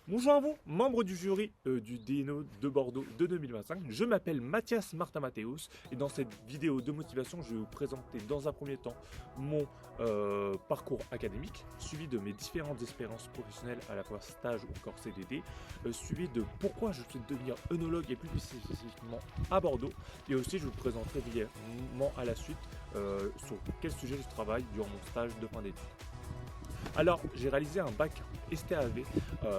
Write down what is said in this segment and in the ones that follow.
Bonjour à vous, membre du jury du DNO de Bordeaux de 2025. Je m'appelle Mathias Martin Mathéus et dans cette vidéo de motivation, je vais vous présenter dans un premier temps mon parcours académique, suivi de mes différentes expériences professionnelles, à la fois stage ou encore CDD, suivi de pourquoi je souhaite devenir œnologue et plus spécifiquement à Bordeaux. Et aussi, je vous présenterai brièvement à la suite sur quel sujet je travaille durant mon stage de fin d'études. Alors, j'ai réalisé un bac STAV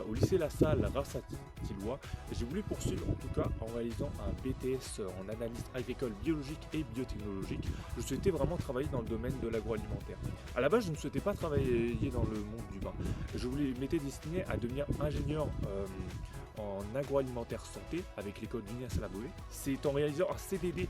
au lycée La Salle, Rassatillois. J'ai voulu poursuivre en tout cas en réalisant un BTS en analyse agricole biologique et biotechnologique. Je souhaitais vraiment travailler dans le domaine de l'agroalimentaire. À la base, je ne souhaitais pas travailler dans le monde du vin. M'étais destiné à devenir ingénieur en agroalimentaire santé avec l'école d'Ignace Laboé. C'est en réalisant un CDD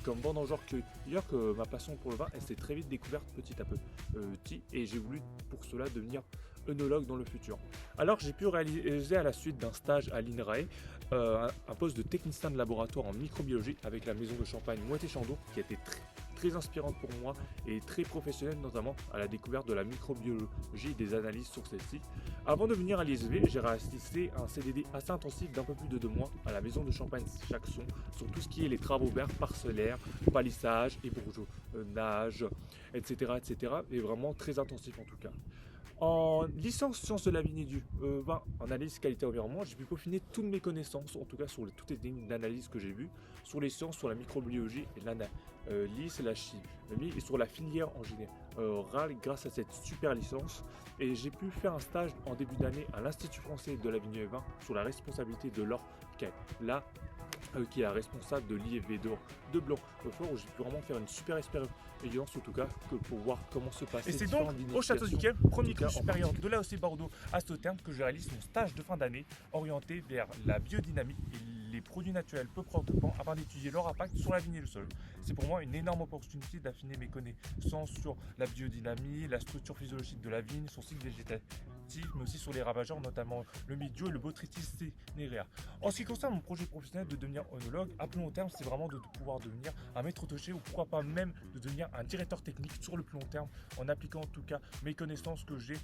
comme vendangeur-cueilleur que ma passion pour le vin s'est très vite découverte petit à petit et j'ai voulu pour cela devenir œnologue dans le futur. Alors j'ai pu réaliser à la suite d'un stage à l'INRAE un poste de technicien de laboratoire en microbiologie avec la maison de champagne Moët-et-Chandon qui a été très inspirante pour moi et très professionnelle, notamment à la découverte de la microbiologie et des analyses sur celle-ci. Avant de venir à l'ISV, j'ai réalisé un CDD assez intensif d'un peu plus de 2 mois à la maison de champagne Chaxon sur tout ce qui est les travaux verts parcellaires, palissage, ébourgeonnage, etc. Et vraiment très intensif en tout cas. En licence sciences de la vigne et du vin en analyse qualité environnement, j'ai pu peaufiner toutes mes connaissances, en tout cas sur toutes les techniques d'analyse que j'ai vues, sur les sciences, sur la microbiologie et l'analyse et la chimie, et sur la filière en général grâce à cette super licence. Et j'ai pu faire un stage en début d'année à l'Institut français de la vigne et vin sur la responsabilité de Laure là qui est la responsable de l'IFV de Blanc-Fort, où j'ai pu vraiment faire une super expérience en tout cas que pour voir comment se passe. Et c'est donc au Château du Quai, premier cru supérieur de l'AOC Bordeaux à Sauternes, que je réalise mon stage de fin d'année orienté vers la biodynamie et les produits naturels peu préoccupants afin d'étudier leur impact sur la vigne et le sol. C'est pour moi une énorme opportunité d'affiner mes connaissances sur la biodynamie, la structure physiologique de la vigne, son cycle végétatif, mais aussi sur les ravageurs, notamment le mildiou et le Botrytis cinerea. En ce qui concerne mon projet professionnel de devenir œnologue, à plus long terme, c'est vraiment de pouvoir devenir un maître tocher ou pourquoi pas même de devenir un directeur technique sur le plus long terme en appliquant en tout cas mes connaissances que j'ai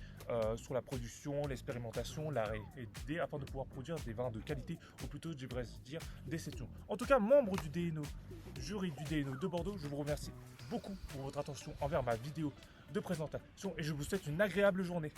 sur la production, l'expérimentation, la R&D afin de pouvoir produire des vins de qualité ou plutôt, je devrais dire, d'exception. En tout cas, membre du DNO, jury du DNO de Bordeaux, je vous remercie beaucoup pour votre attention envers ma vidéo de présentation et je vous souhaite une agréable journée.